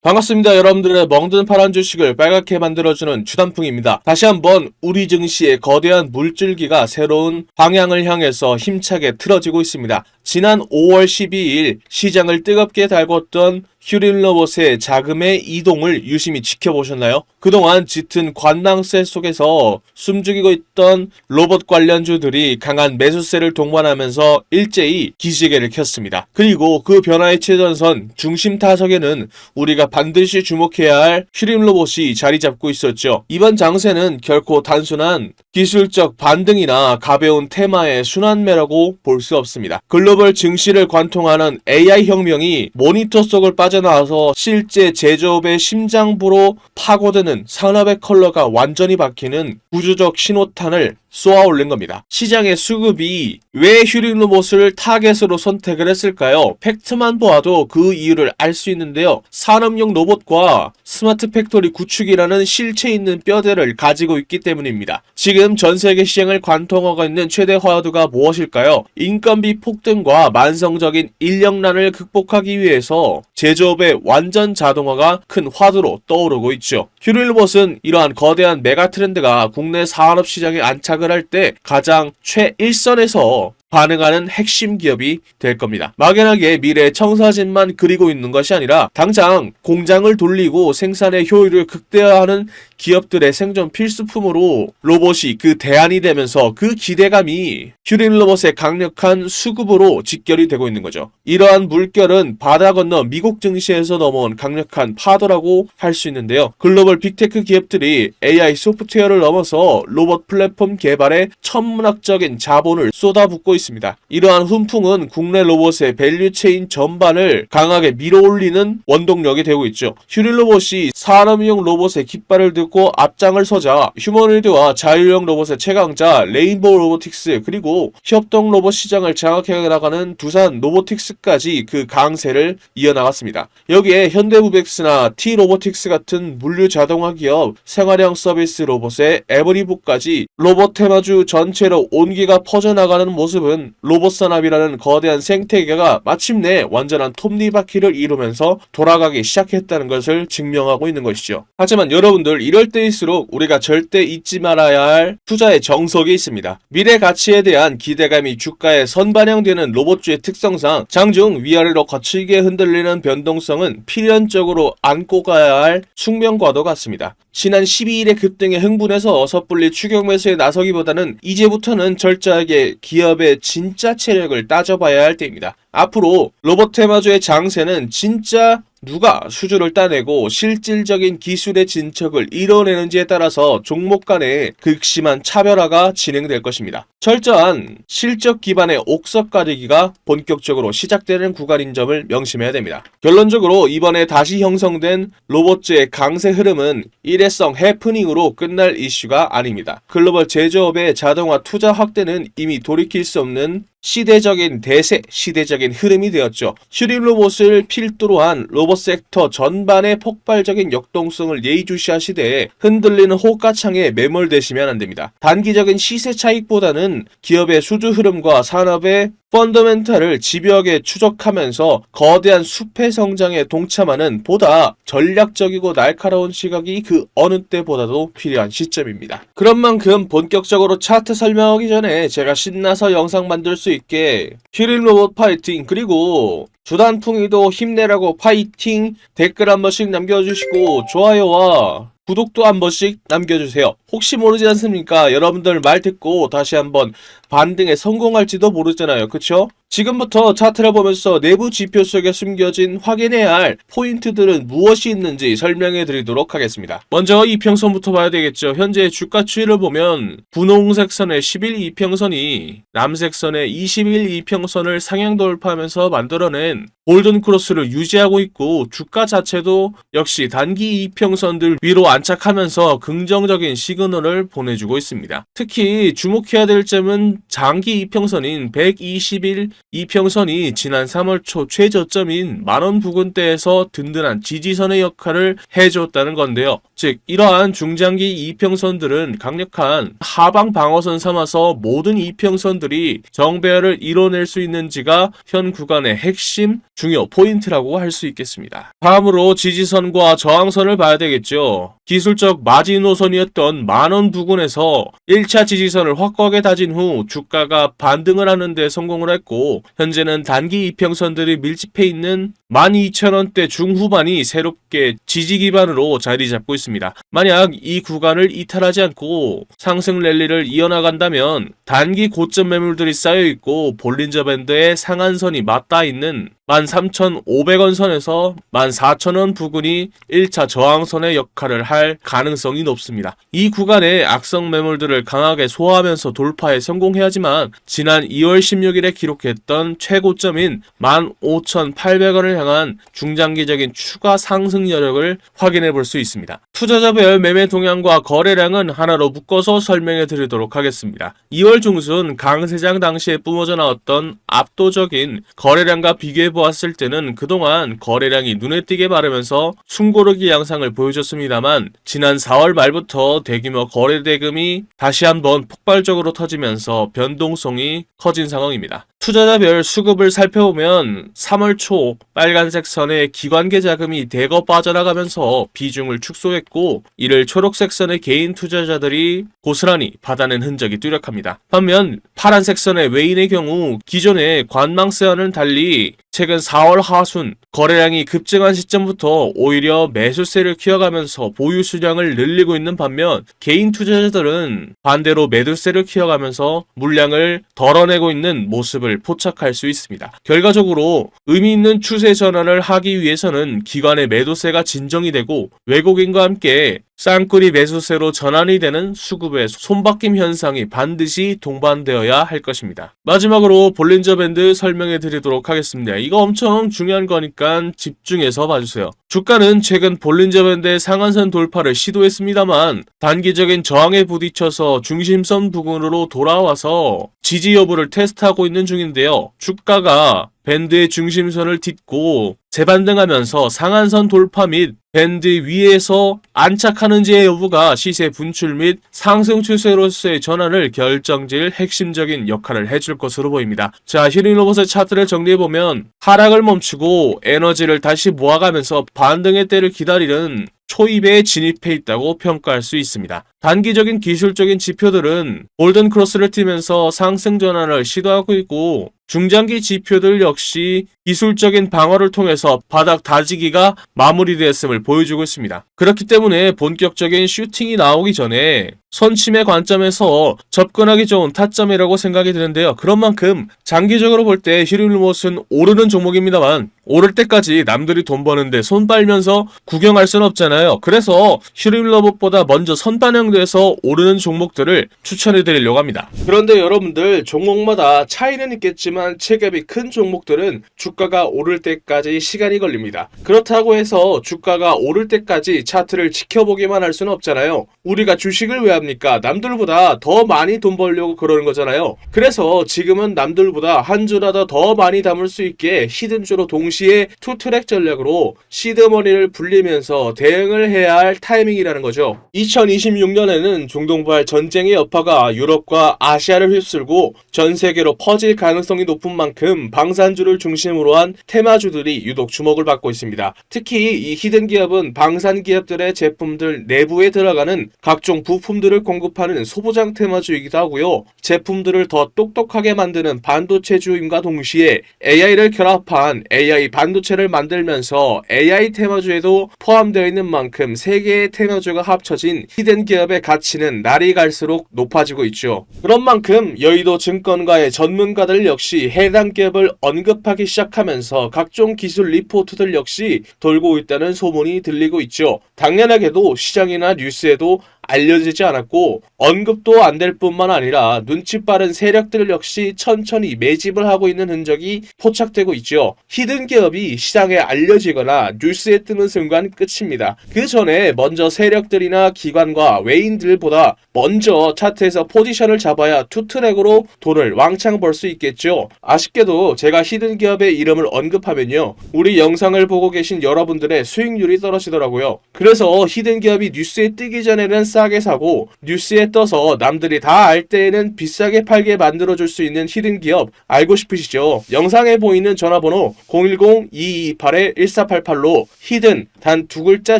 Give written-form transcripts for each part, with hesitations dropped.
반갑습니다. 여러분들의 멍든 파란 주식을 빨갛게 만들어주는 주단풍입니다. 다시 한번 우리 증시의 거대한 물줄기가 새로운 방향을 향해서 힘차게 틀어지고 있습니다. 지난 5월 12일 시장을 뜨겁게 달궜던 휴림로봇의 자금의 이동을 유심히 지켜보셨나요? 그동안 짙은 관망세 속에서 숨죽이고 있던 로봇 관련주들이 강한 매수세를 동반하면서 일제히 기지개를 켰습니다. 그리고 그 변화의 최전선 중심 타석에는 우리가 반드시 주목해야 할 휴림로봇이 자리 잡고 있었죠. 이번 장세는 결코 단순한 기술적 반등이나 가벼운 테마의 순환매라고 볼 수 없습니다. 글로벌 증시를 관통하는 AI 혁명이 모니터 속을 빠져나와서 실제 제조업의 심장부로 파고드는 산업의 컬러가 완전히 바뀌는 구조적 신호탄을 쏘아 올린 겁니다. 시장의 수급이 왜 휴림로봇을 타겟으로 선택을 했을까요? 팩트만 보아도 그 이유를 알 수 있는데요. 산업용 로봇과 스마트 팩토리 구축이라는 실체 있는 뼈대를 가지고 있기 때문입니다. 지금 전 세계 시장을 관통하고 있는 최대 화두가 무엇일까요? 인건비 폭등과 만성적인 인력난을 극복하기 위해서 제조업의 완전 자동화가 큰 화두로 떠오르고 있죠. 휴림로봇은 이러한 거대한 메가 트렌드가 국내 산업 시장에 안착을 할 때 가장 최일선에서 반응하는 핵심 기업이 될 겁니다. 막연하게 미래의 청사진만 그리고 있는 것이 아니라 당장 공장을 돌리고 생산의 효율을 극대화하는 기업들의 생존 필수품으로 로봇이 그 대안이 되면서 그 기대감이 휴림로봇의 강력한 수급으로 직결이 되고 있는 거죠. 이러한 물결은 바다 건너 미국 증시에서 넘어온 강력한 파도라고 할 수 있는데요. 글로벌 빅테크 기업들이 AI 소프트웨어를 넘어서 로봇 플랫폼 개발에 천문학적인 자본을 쏟아붓고 있습니다. 이러한 훈풍은 국내 로봇의 밸류체인 전반을 강하게 밀어올리는 원동력이 되고 있죠. 휴림로봇이 산업용 로봇의 깃발을 들고 앞장을 서자 휴머노이드와 자율형 로봇의 최강자 레인보우 로보틱스 그리고 협동 로봇 시장을 장악해 나가는 두산 로보틱스까지 그 강세를 이어나갔습니다. 여기에 현대무벡스나 T-로보틱스 같은 물류 자동화 기업, 생활형 서비스 로봇의 에버리봇까지 로봇 테마주 전체로 온기가 퍼져나가는 모습은 로봇 산업이라는 거대한 생태계가 마침내 완전한 톱니바퀴를 이루면서 돌아가기 시작했다는 것을 증명하고 있는 것이죠. 하지만 여러분들 이럴 때일수록 우리가 절대 잊지 말아야 할 투자의 정석이 있습니다. 미래 가치에 대한 기대감이 주가에 선반영되는 로봇주의 특성상 장중 위아래로 거칠게 흔들리는 변동성은 필연적으로 안고 가야 할 숙명과도 같습니다. 지난 12일의 급등에 흥분해서 섣불리 추격 매수에 나서기보다는 이제부터는 철저하게 기업의 진짜 체력을 따져봐야 할 때입니다. 앞으로 로봇 테마주의 장세는 진짜 누가 수주를 따내고 실질적인 기술의 진척을 이뤄내는지에 따라서 종목 간의 극심한 차별화가 진행될 것입니다. 철저한 실적 기반의 옥석 가리기가 본격적으로 시작되는 구간인 점을 명심해야 됩니다. 결론적으로 이번에 다시 형성된 로봇주의 강세 흐름은 일회성 해프닝으로 끝날 이슈가 아닙니다. 글로벌 제조업의 자동화 투자 확대는 이미 돌이킬 수 없는 시대적인 대세, 시대적인 흐름이 되었죠. 휴림로봇을 필두로 한 로봇 섹터 전반의 폭발적인 역동성을 예의주시하시되 흔들리는 호가창에 매몰되시면 안됩니다. 단기적인 시세 차익보다는 기업의 수주 흐름과 산업의 펀더멘탈을 집요하게 추적하면서 거대한 숲의 성장에 동참하는 보다 전략적이고 날카로운 시각이 그 어느 때보다도 필요한 시점입니다. 그런 만큼 본격적으로 차트 설명하기 전에 제가 신나서 영상 만들 수 있게 휴림로봇 파이팅 그리고 주단풍이도 힘내라고 파이팅 댓글 한 번씩 남겨주시고 좋아요와 구독도 한 번씩 남겨주세요. 혹시 모르지 않습니까? 여러분들 말 듣고 다시 한번 반등에 성공할지도 모르잖아요. 그쵸? 지금부터 차트를 보면서 내부 지표 속에 숨겨진 확인해야 할 포인트들은 무엇이 있는지 설명해 드리도록 하겠습니다. 먼저 이평선부터 봐야 되겠죠. 현재 주가 추이를 보면 분홍색 선의 10일 이평선이 남색 선의 20일 이평선을 상향 돌파하면서 만들어낸 골든 크로스를 유지하고 있고 주가 자체도 역시 단기 이평선들 위로 안착하면서 긍정적인 시그널을 보내주고 있습니다. 특히 주목해야 될 점은 장기 이평선인 120일 이평선이 지난 3월 초 최저점인 만원 부근대에서 든든한 지지선의 역할을 해줬다는 건데요. 즉 이러한 중장기 이평선들은 강력한 하방 방어선 삼아서 모든 이평선들이 정배열을 이뤄낼 수 있는지가 현 구간의 핵심 중요 포인트라고 할 수 있겠습니다. 다음으로 지지선과 저항선을 봐야 되겠죠. 기술적 마지노선이었던 만원 부근에서 1차 지지선을 확고하게 다진 후 주가가 반등을 하는 데 성공을 했고, 현재는 단기 이평선들이 밀집해 있는 12,000원대 중후반이 새롭게 지지 기반으로 자리 잡고 있습니다. 만약 이 구간을 이탈하지 않고 상승 랠리를 이어나간다면 단기 고점 매물들이 쌓여있고 볼린저 밴드의 상한선이 맞닿아 있는 13,500원 선에서 14,000원 부근이 1차 저항선의 역할을 할 가능성이 높습니다. 이 구간의 악성 매물들을 강하게 소화하면서 돌파에 성공해야지만 지난 2월 16일에 기록했던 최고점인 15,800원을 향한 중장기적인 추가 상승 여력을 확인해 볼 수 있습니다. 투자자별 매매 동향과 거래량은 하나로 묶어서 설명해 드리도록 하겠습니다. 2월 중순 강세장 당시에 뿜어져 나왔던 압도적인 거래량과 비교해 보았을 때는 그동안 거래량이 눈에 띄게 마르면서 숨고르기 양상을 보여줬습니다만, 지난 4월 말부터 대규모 거래 대금이 다시 한번 폭발적으로 터지면서 변동성이 커진 상황입니다. 투자자별 수급을 살펴보면 3월 초 빨간색 선의 기관계 자금이 대거 빠져나가면서 비중을 축소했고, 이를 초록색 선의 개인 투자자들이 고스란히 받아낸 흔적이 뚜렷합니다. 반면 파란색 선의 외인의 경우 기존의 관망세와는 달리 최근 4월 하순 거래량이 급증한 시점부터 오히려 매수세를 키워가면서 보유 수량을 늘리고 있는 반면, 개인 투자자들은 반대로 매도세를 키워가면서 물량을 덜어내고 있는 모습을 포착할 수 있습니다. 결과적으로 의미 있는 추세 전환을 하기 위해서는 기관의 매도세가 진정이 되고 외국인과 함께 쌍끌이 매수세로 전환이 되는 수급의 손바뀜 현상이 반드시 동반되어야 할 것입니다. 마지막으로 볼린저 밴드 설명해 드리도록 하겠습니다. 이거 엄청 중요한 거니까 집중해서 봐주세요. 주가는 최근 볼린저 밴드의 상한선 돌파를 시도했습니다만 단기적인 저항에 부딪혀서 중심선 부근으로 돌아와서 지지 여부를 테스트하고 있는 중인데요. 주가가 밴드의 중심선을 딛고 재반등하면서 상한선 돌파 및 밴드 위에서 안착하는지의 여부가 시세 분출 및 상승 추세로서의 전환을 결정질 핵심적인 역할을 해줄 것으로 보입니다. 자, 히링로봇의 차트를 정리해보면 하락을 멈추고 에너지를 다시 모아가면서 반등의 때를 기다리는 초입에 진입해 있다고 평가할 수 있습니다. 단기적인 기술적인 지표들은 골든 크로스를 띠면서 상승 전환을 시도하고 있고, 중장기 지표들 역시 기술적인 방어를 통해서 바닥 다지기가 마무리되었음을 보여주고 있습니다. 그렇기 때문에 본격적인 슈팅이 나오기 전에 선침의 관점에서 접근하기 좋은 타점이라고 생각이 드는데요. 그런 만큼 장기적으로 볼 때 히링로봇은 오르는 종목입니다만, 오를 때까지 남들이 돈 버는데 손 빨면서 구경할 수는 없잖아요. 그래서 히링로봇보다 먼저 선반영돼서 오르는 종목들을 추천해 드리려고 합니다. 그런데 여러분들, 종목마다 차이는 있겠지만 체급이 큰 종목들은 주가가 오를 때까지 시간이 걸립니다. 그렇다고 해서 주가가 오를 때까지 차트를 지켜보기만 할 수는 없잖아요. 우리가 주식을 왜 합니까? 남들보다 더 많이 돈 벌려고 그러는 거잖아요. 그래서 지금은 남들보다 한 주라도 더 많이 담을 수 있게 히든주로 동시에 투트랙 전략으로 시드머니를 불리면서 대응을 해야 할 타이밍이라는 거죠. 2026년에는 중동발 전쟁의 여파가 유럽과 아시아를 휩쓸고 전 세계로 퍼질 가능성이 높은 만큼 방산주를 중심으로 한 테마주들이 유독 주목을 받고 있습니다. 특히 이 히든 기업은 방산 기업들의 제품들 내부에 들어가는 각종 부품들을 공급하는 소부장 테마주이기도 하고요. 제품들을 더 똑똑하게 만드는 반도체주임과 동시에 AI를 결합한 AI 반도체를 만들면서 AI 테마주에도 포함되어 있는 만큼 세 개의 테마주가 합쳐진 히든 기업의 가치는 날이 갈수록 높아지고 있죠. 그런 만큼 여의도 증권가의 전문가들 역시 해당 기업을 언급하기 시작하면서 각종 기술 리포트들 역시 돌고 있다는 소문이 들리고 있죠. 당연하게도 시장이나 뉴스에도 알려지지 않았고 언급도 안 될 뿐만 아니라 눈치 빠른 세력들 역시 천천히 매집을 하고 있는 흔적이 포착되고 있죠. 히든 기업이 시장에 알려지거나 뉴스에 뜨는 순간 끝입니다. 그 전에 먼저 세력들이나 기관과 외인들보다 먼저 차트에서 포지션을 잡아야 투트랙으로 돈을 왕창 벌 수 있겠죠. 아쉽게도 제가 히든 기업의 이름을 언급하면요, 우리 영상을 보고 계신 여러분들의 수익률이 떨어지더라고요. 그래서 히든 기업이 뉴스에 뜨기 전에는 싸게 사고 뉴스에 떠서 남들이 다 알 때에는 비싸게 팔게 만들어줄 수 있는 히든 기업 알고 싶으시죠? 영상에 보이는 전화번호 010-2228-1488로 히든 단 두 글자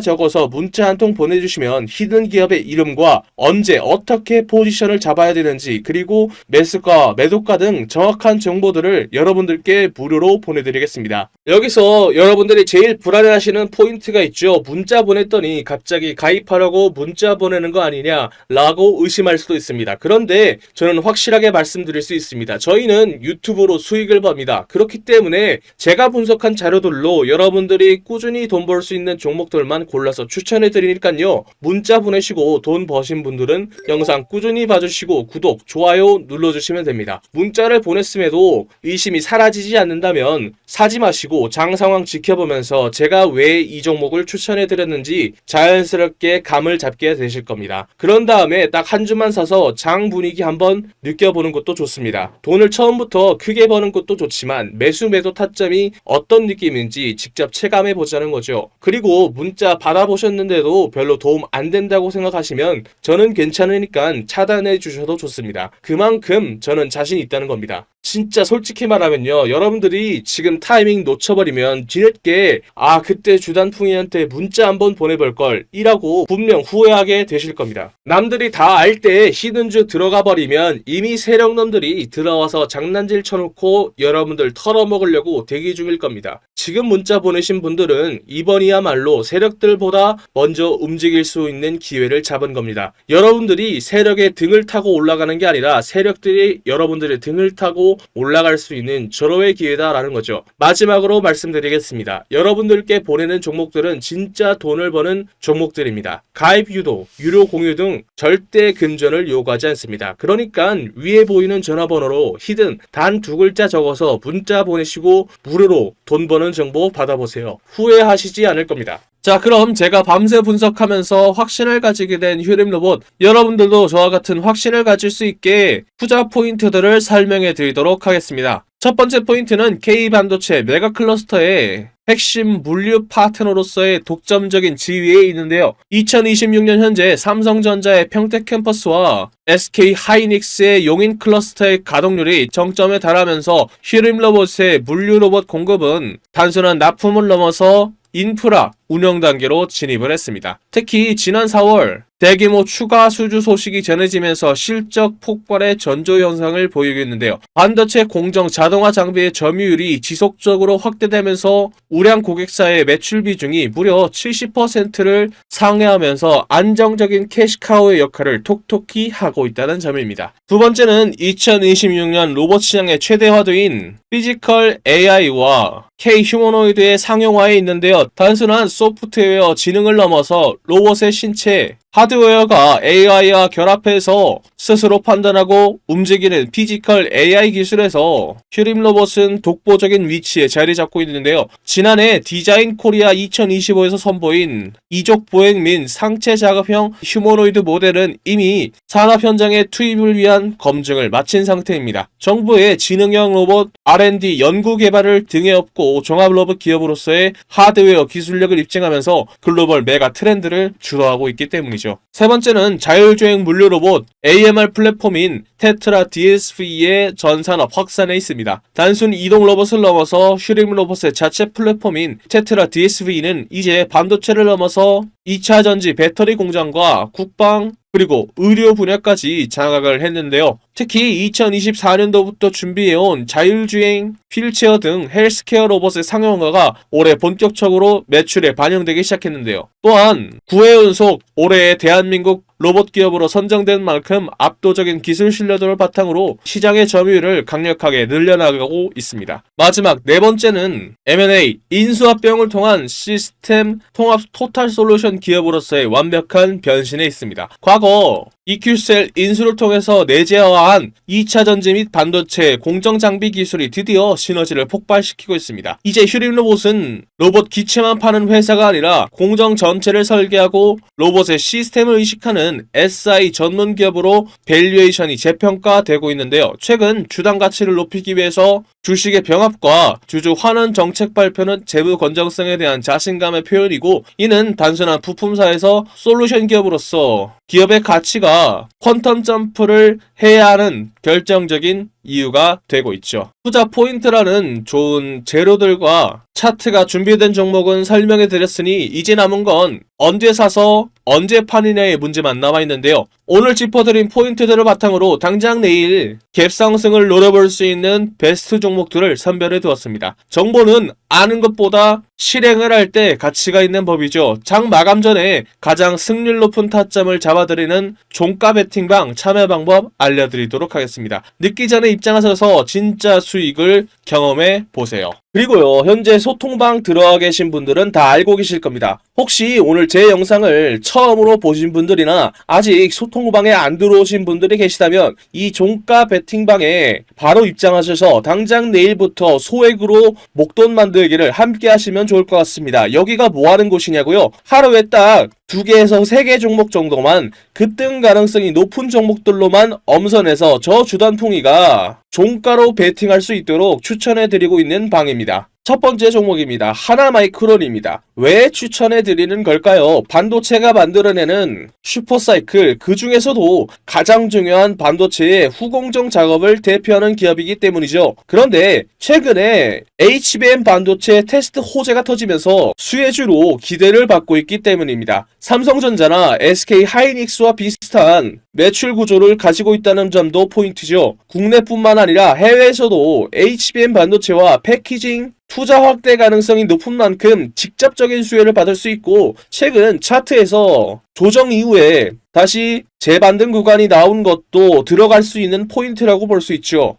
적어서 문자 한 통 보내주시면 히든 기업의 이름과 언제 어떻게 포지션을 잡아야 되는지 그리고 매수가, 매도가 등 정확한 정보들을 여러분들께 무료로 보내드리겠습니다. 여기서 여러분들이 제일 불안해하시는 포인트가 있죠. 문자 보냈더니 갑자기 가입하라고 문자 보내는 거 아니냐 라고 의심할 수도 있습니다. 그런데 저는 확실하게 말씀드릴 수 있습니다. 저희는 유튜브로 수익을 법니다. 그렇기 때문에 제가 분석한 자료들로 여러분들이 꾸준히 돈 벌 수 있는 종목들만 골라서 추천해 드리니까요. 문자 보내시고 돈 버신 분들은 영상 꾸준히 봐주시고 구독, 좋아요 눌러주시면 됩니다. 문자를 보냈음에도 의심이 사라지지 않는다면 사지 마시고 장 상황 지켜보면서 제가 왜 이 종목을 추천해 드렸는지 자연스럽게 감을 잡게 되실 겁니다. 그런 다음에 딱 한 주만 사서 장 분위기 한번 느껴보는 것도 좋습니다. 돈을 처음부터 크게 버는 것도 좋지만 매수 매도 타점이 어떤 느낌인지 직접 체감해 보자는 거죠. 그리고 문자 받아보셨는데도 별로 도움 안 된다고 생각하시면 저는 괜찮으니까 차단해 주셔도 좋습니다. 그만큼 저는 자신 있다는 겁니다. 진짜 솔직히 말하면요, 여러분들이 지금 타이밍 놓쳐버리면 뒤늦게 그때 주단풍이한테 문자 한번 보내볼걸 이라고 분명 후회하게 되실 겁니다. 남들이 다 알 때 히든주 들어가 버리면 이미 세력놈들이 들어와서 장난질 쳐놓고 여러분들 털어먹으려고 대기 중일 겁니다. 지금 문자 보내신 분들은 이번이야말로 세력들보다 먼저 움직일 수 있는 기회를 잡은 겁니다. 여러분들이 세력의 등을 타고 올라가는 게 아니라 세력들이 여러분들의 등을 타고 올라갈 수 있는 절호의 기회다라는 거죠. 마지막으로 말씀드리겠습니다. 여러분들께 보내는 종목들은 진짜 돈을 버는 종목들입니다. 가입 유도, 유료 공유 등 절대 금전을 요구하지 않습니다. 그러니까 위에 보이는 전화번호로 히든 단 두 글자 적어서 문자 보내시고 무료로 돈 버는 정보 받아보세요. 후회하시지 않을 겁니다. 자, 그럼 제가 밤새 분석하면서 확신을 가지게 된 휴림로봇, 여러분들도 저와 같은 확신을 가질 수 있게 투자 포인트들을 설명해 드리도록 하겠습니다. 첫 번째 포인트는 K반도체 메가클러스터의 핵심 물류 파트너로서의 독점적인 지위에 있는데요. 2026년 현재 삼성전자의 평택 캠퍼스와 SK 하이닉스의 용인 클러스터의 가동률이 정점에 달하면서 휴림로봇의 물류 로봇 공급은 단순한 납품을 넘어서 인프라 운영 단계로 진입을 했습니다. 특히 지난 4월 대규모 추가 수주 소식이 전해지면서 실적 폭발의 전조 현상을 보이고 있는데요. 반도체 공정 자동화 장비의 점유율이 지속적으로 확대되면서 우량 고객사의 매출 비중이 무려 70%를 상회하면서 안정적인 캐시카우의 역할을 톡톡히 하고 있다는 점입니다. 두 번째는 2026년 로봇 시장의 최대 화두인 피지컬 AI와 K 휴머노이드의 상용화에 있는데요. 단순한 소프트웨어 지능을 넘어서 로봇의 신체, 하드웨어가 AI와 결합해서 스스로 판단하고 움직이는 피지컬 AI 기술에서 휴림로봇은 독보적인 위치에 자리 잡고 있는데요. 지난해 디자인 코리아 2025에서 선보인 이족 보행 및 상체 작업형 휴머노이드 모델은 이미 산업 현장의 투입을 위한 검증을 마친 상태입니다. 정부의 지능형 로봇 R&D 연구 개발을 등에 업고 종합 로봇 기업으로서의 하드웨어 기술력을 입증하면서 글로벌 메가 트렌드를 주도하고 있기 때문이죠. 세 번째는 자율주행 물류 로봇 AMR 플랫폼인 테트라 DSV의 전산업 확산에 있습니다. 단순 이동 로봇을 넘어서 휴림 로봇의 자체 플랫폼인 테트라 DSV는 이제 반도체를 넘어서 2차 전지 배터리 공장과 국방 그리고 의료 분야까지 장악을 했는데요. 특히 2024년도부터 준비해온 자율주행, 휠체어 등 헬스케어 로봇의 상용화가 올해 본격적으로 매출에 반영되기 시작했는데요. 또한 9회 연속 올해의 대한민국 로봇 기업으로 선정된 만큼 압도적인 기술 신뢰도를 바탕으로 시장의 점유율을 강력하게 늘려나가고 있습니다. 마지막 네 번째는 M&A, 인수합병을 통한 시스템 통합 토탈 솔루션 기업으로서의 완벽한 변신에 있습니다. 과거 EQ셀 인수를 통해서 내재화한 2차 전지 및 반도체 공정 장비 기술이 드디어 시너지를 폭발시키고 있습니다. 이제 휴림로봇은 로봇 기체만 파는 회사가 아니라 공정 전체를 설계하고 로봇의 시스템을 의식하는 SI 전문 기업으로 밸류에이션이 재평가되고 있는데요. 최근 주당 가치를 높이기 위해서 주식의 병합과 주주 환원 정책 발표는 재무 건전성에 대한 자신감의 표현이고, 이는 단순한 부품사에서 솔루션 기업으로서 기업의 가치가 퀀텀 점프를 해야 하는 결정적인 이유가 되고 있죠. 투자 포인트라는 좋은 재료들과 차트가 준비된 종목은 설명해 드렸으니 이제 남은 건 언제 사서 언제 파느냐의 문제만 남아있는데요. 오늘 짚어드린 포인트들을 바탕으로 당장 내일 갭 상승을 노려볼 수 있는 베스트 종목들을 선별해 두었습니다. 정보는 아는 것보다 실행을 할 때 가치가 있는 법이죠. 장 마감 전에 가장 승률 높은 타점을 잡아드리는 종가 베팅방 참여 방법 알려드리도록 하겠습니다. 늦기 전에 입장하셔서 진짜 수익을 경험해 보세요. 그리고요, 현재 소통방 들어와 계신 분들은 다 알고 계실 겁니다. 혹시 오늘 제 영상을 처음으로 보신 분들이나 아직 소통방에 안 들어오신 분들이 계시다면 이 종가 베팅방에 바로 입장하셔서 당장 내일부터 소액으로 목돈 만들기를 함께 하시면 좋을 것 같습니다. 여기가 뭐 하는 곳이냐고요? 하루에 딱 2개에서 3개 종목 정도만 급등 가능성이 높은 종목들로만 엄선해서 저 주단풍이가 종가로 베팅할 수 있도록 추천해드리고 있는 방입니다. 첫 번째 종목입니다. 하나마이크론입니다. 왜 추천해드리는 걸까요? 반도체가 만들어내는 슈퍼사이클, 그 중에서도 가장 중요한 반도체의 후공정 작업을 대표하는 기업이기 때문이죠. 그런데 최근에 HBM 반도체 테스트 호재가 터지면서 수혜주로 기대를 받고 있기 때문입니다. 삼성전자나 SK하이닉스와 비슷한 매출 구조를 가지고 있다는 점도 포인트죠. 국내뿐만 아니라 해외에서도 HBM 반도체와 패키징 투자 확대 가능성이 높은 만큼 직접적인 수혜를 받을 수 있고, 최근 차트에서 조정 이후에 다시 재반등 구간이 나온 것도 들어갈 수 있는 포인트라고 볼 수 있죠.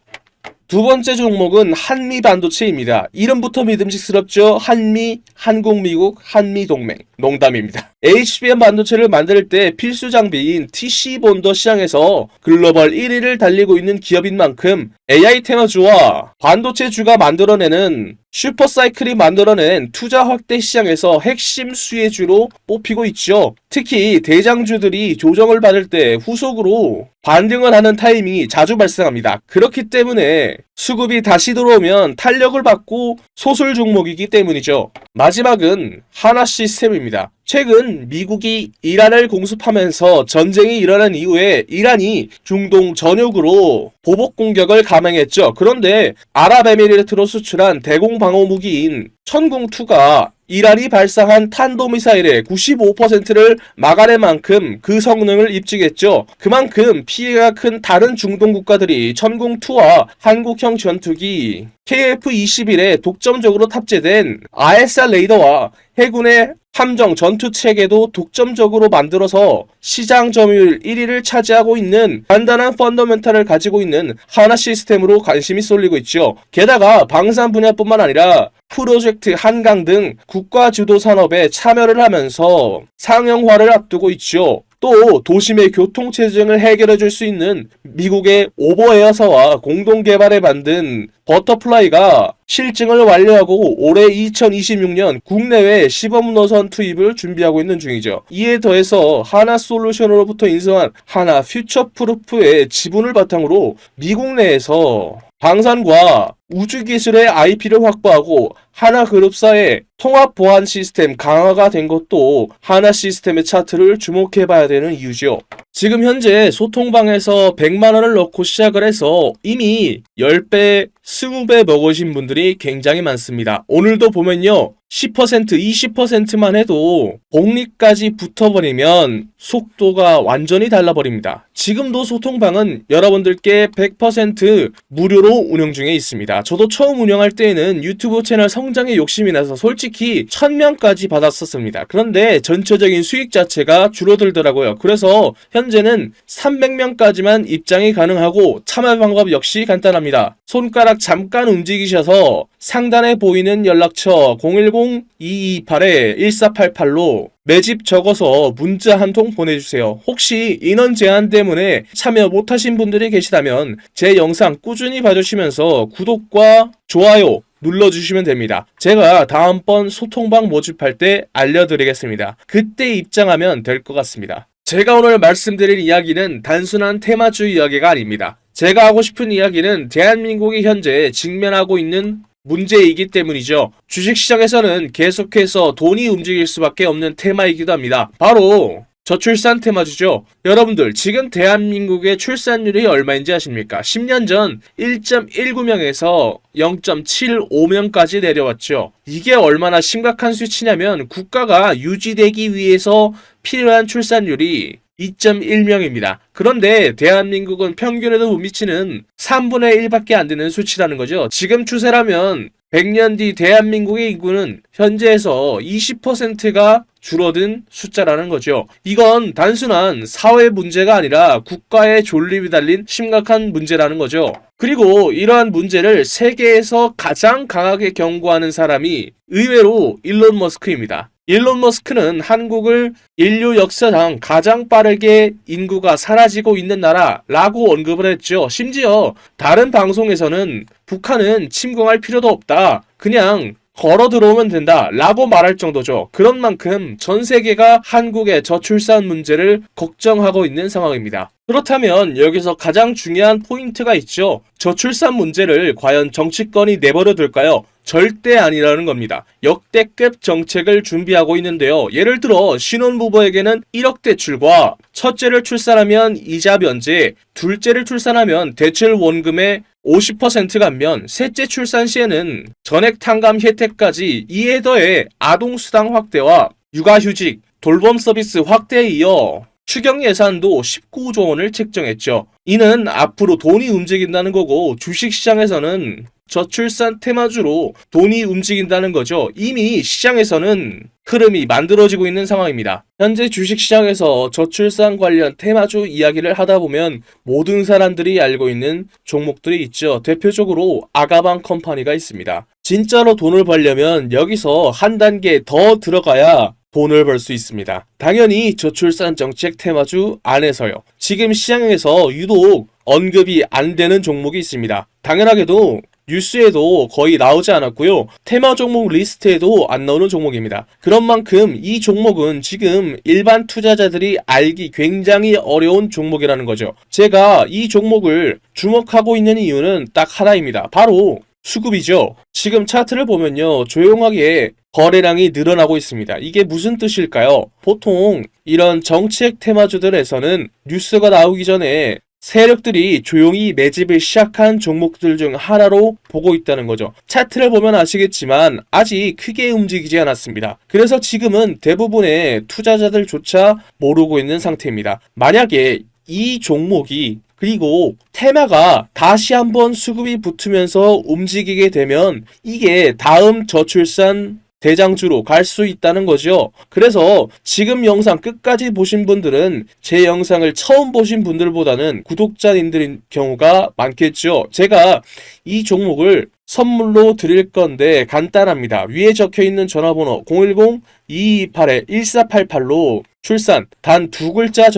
두 번째 종목은 한미반도체입니다. 이름부터 믿음직스럽죠? 한미, 한국, 미국, 한미동맹. 농담입니다. HBM 반도체를 만들 때 필수 장비인 TC본더 시장에서 글로벌 1위를 달리고 있는 기업인 만큼 AI 테너주와 반도체주가 만들어내는 슈퍼사이클이 만들어낸 투자 확대 시장에서 핵심 수혜주로 뽑히고 있죠. 특히 대장주들이 조정을 받을 때 후속으로 반등을 하는 타이밍이 자주 발생합니다. 그렇기 때문에 수급이 다시 들어오면 탄력을 받고 소설 종목이기 때문이죠. 마지막은 하나시스템입니다. 최근 미국이 이란을 공습하면서 전쟁이 일어난 이후에 이란이 중동 전역으로 보복 공격을 감행했죠. 그런데 아랍에미리트로 수출한 대공 방어 무기인 천궁2가 이란이 발사한 탄도미사일의 95%를 막아낼 만큼 그 성능을 입증했죠. 그만큼 피해가 큰 다른 중동 국가들이 천궁2와 한국형 전투기 KF-21에 독점적으로 탑재된 ISR 레이더와 해군의 함정 전투 체계도 독점적으로 만들어서 시장 점유율 1위를 차지하고 있는 단단한 펀더멘탈을 가지고 있는 하나 시스템으로 관심이 쏠리고 있죠. 게다가 방산 분야뿐만 아니라 프로젝트 한강 등 국가 주도 산업에 참여를 하면서 상용화를 앞두고 있죠. 또 도심의 교통체증을 해결해줄 수 있는 미국의 오버에어사와 공동개발에 만든 버터플라이가 실증을 완료하고 올해 2026년 국내외 시범 노선 투입을 준비하고 있는 중이죠. 이에 더해서 하나솔루션으로부터 인수한 하나 퓨처프루프의 지분을 바탕으로 미국 내에서 방산과 우주기술의 IP를 확보하고 하나그룹사의 통합 보안 시스템 강화가 된 것도 하나 시스템의 차트를 주목해봐야 되는 이유죠. 지금 현재 소통방에서 100만원을 넣고 시작을 해서 이미 10배, 20배 먹으신 분들이 굉장히 많습니다. 오늘도 보면요, 10%, 20%만 해도 복리까지 붙어버리면 속도가 완전히 달라버립니다. 지금도 소통방은 여러분들께 100% 무료로 운영 중에 있습니다. 저도 처음 운영할 때에는 유튜브 채널 성장에 욕심이 나서 솔직히 1000명까지 받았었습니다. 그런데 전체적인 수익 자체가 줄어들더라고요. 그래서 현재는 300명까지만 입장이 가능하고 참여 방법 역시 간단합니다. 손가락 잠깐 움직이셔서 상단에 보이는 연락처 010-228-1488로 매집 적어서 문자 한 통 보내주세요. 혹시 인원 제한 때문에 참여 못하신 분들이 계시다면 제 영상 꾸준히 봐주시면서 구독과 좋아요 눌러주시면 됩니다. 제가 다음번 소통방 모집할 때 알려드리겠습니다. 그때 입장하면 될 것 같습니다. 제가 오늘 말씀드릴 이야기는 단순한 테마주 이야기가 아닙니다. 제가 하고 싶은 이야기는 대한민국이 현재 직면하고 있는 문제이기 때문이죠. 주식시장에서는 계속해서 돈이 움직일 수밖에 없는 테마이기도 합니다. 바로 저출산 테마주죠. 여러분들 지금 대한민국의 출산율이 얼마인지 아십니까? 10년 전 1.19명에서 0.75명까지 내려왔죠. 이게 얼마나 심각한 수치냐면 국가가 유지되기 위해서 필요한 출산율이 2.1명입니다. 그런데 대한민국은 평균에도 못 미치는 3분의 1밖에 안 되는 수치라는 거죠. 지금 추세라면 100년 뒤 대한민국의 인구는 현재에서 20%가 줄어든 숫자라는 거죠. 이건 단순한 사회 문제가 아니라 국가의 존립이 달린 심각한 문제라는 거죠. 그리고 이러한 문제를 세계에서 가장 강하게 경고하는 사람이 의외로 일론 머스크입니다. 일론 머스크는 한국을 인류 역사상 가장 빠르게 인구가 사라지고 있는 나라라고 언급을 했죠. 심지어 다른 방송에서는 북한은 침공할 필요도 없다. 그냥 걸어 들어오면 된다 라고 말할 정도죠. 그런 만큼 전 세계가 한국의 저출산 문제를 걱정하고 있는 상황입니다. 그렇다면 여기서 가장 중요한 포인트가 있죠. 저출산 문제를 과연 정치권이 내버려 둘까요? 절대 아니라는 겁니다. 역대급 정책을 준비하고 있는데요. 예를 들어 신혼부부에게는 1억 대출과 첫째를 출산하면 이자 면제, 둘째를 출산하면 대출 원금의 50% 감면, 셋째 출산 시에는 전액 탕감 혜택까지, 이에 더해 아동수당 확대와 육아휴직, 돌봄 서비스 확대에 이어 추경 예산도 19조 원을 책정했죠. 이는 앞으로 돈이 움직인다는 거고 주식시장에서는 저출산 테마주로 돈이 움직인다는 거죠. 이미 시장에서는 흐름이 만들어지고 있는 상황입니다. 현재 주식시장에서 저출산 관련 테마주 이야기를 하다 보면 모든 사람들이 알고 있는 종목들이 있죠. 대표적으로 아가방 컴퍼니가 있습니다. 진짜로 돈을 벌려면 여기서 한 단계 더 들어가야 돈을 벌 수 있습니다. 당연히 저출산 정책 테마주 안에서요. 지금 시장에서 유독 언급이 안 되는 종목이 있습니다. 당연하게도 뉴스에도 거의 나오지 않았고요. 테마 종목 리스트에도 안 나오는 종목입니다. 그런 만큼 이 종목은 지금 일반 투자자들이 알기 굉장히 어려운 종목이라는 거죠. 제가 이 종목을 주목하고 있는 이유는 딱 하나입니다. 바로 수급이죠. 지금 차트를 보면요. 조용하게 거래량이 늘어나고 있습니다. 이게 무슨 뜻일까요? 보통 이런 정책 테마주들에서는 뉴스가 나오기 전에 세력들이 조용히 매집을 시작한 종목들 중 하나로 보고 있다는 거죠. 차트를 보면 아시겠지만 아직 크게 움직이지 않았습니다. 그래서 지금은 대부분의 투자자들조차 모르고 있는 상태입니다. 만약에 이 종목이 그리고 테마가 다시 한번 수급이 붙으면서 움직이게 되면 이게 다음 저출산 대장주로 갈 수 있다는 거죠. 그래서 지금 영상 끝까지 보신 분들은 제 영상을 처음 보신 분들보다는 구독자님들인 경우가 많겠죠. 제가 이 종목을 선물로 드릴 건데 간단합니다. 위에 적혀 있는 전화번호 010-228-1488로 출산 단 2글자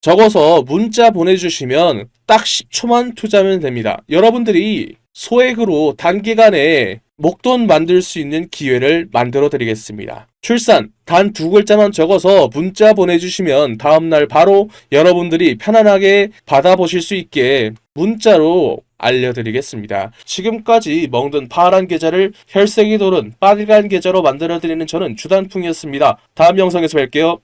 적어서 문자 보내주시면 딱 10초만 투자하면 됩니다. 여러분들이 소액으로 단기간에 목돈 만들 수 있는 기회를 만들어 드리겠습니다. 출산 단 2글자만 적어서 문자 보내주시면 다음날 바로 여러분들이 편안하게 받아보실 수 있게 문자로 알려드리겠습니다. 지금까지 먹는 파란 계좌를 혈색이 도는 빨간 계좌로 만들어드리는 저는 주단풍이었습니다. 다음 영상에서 뵐게요.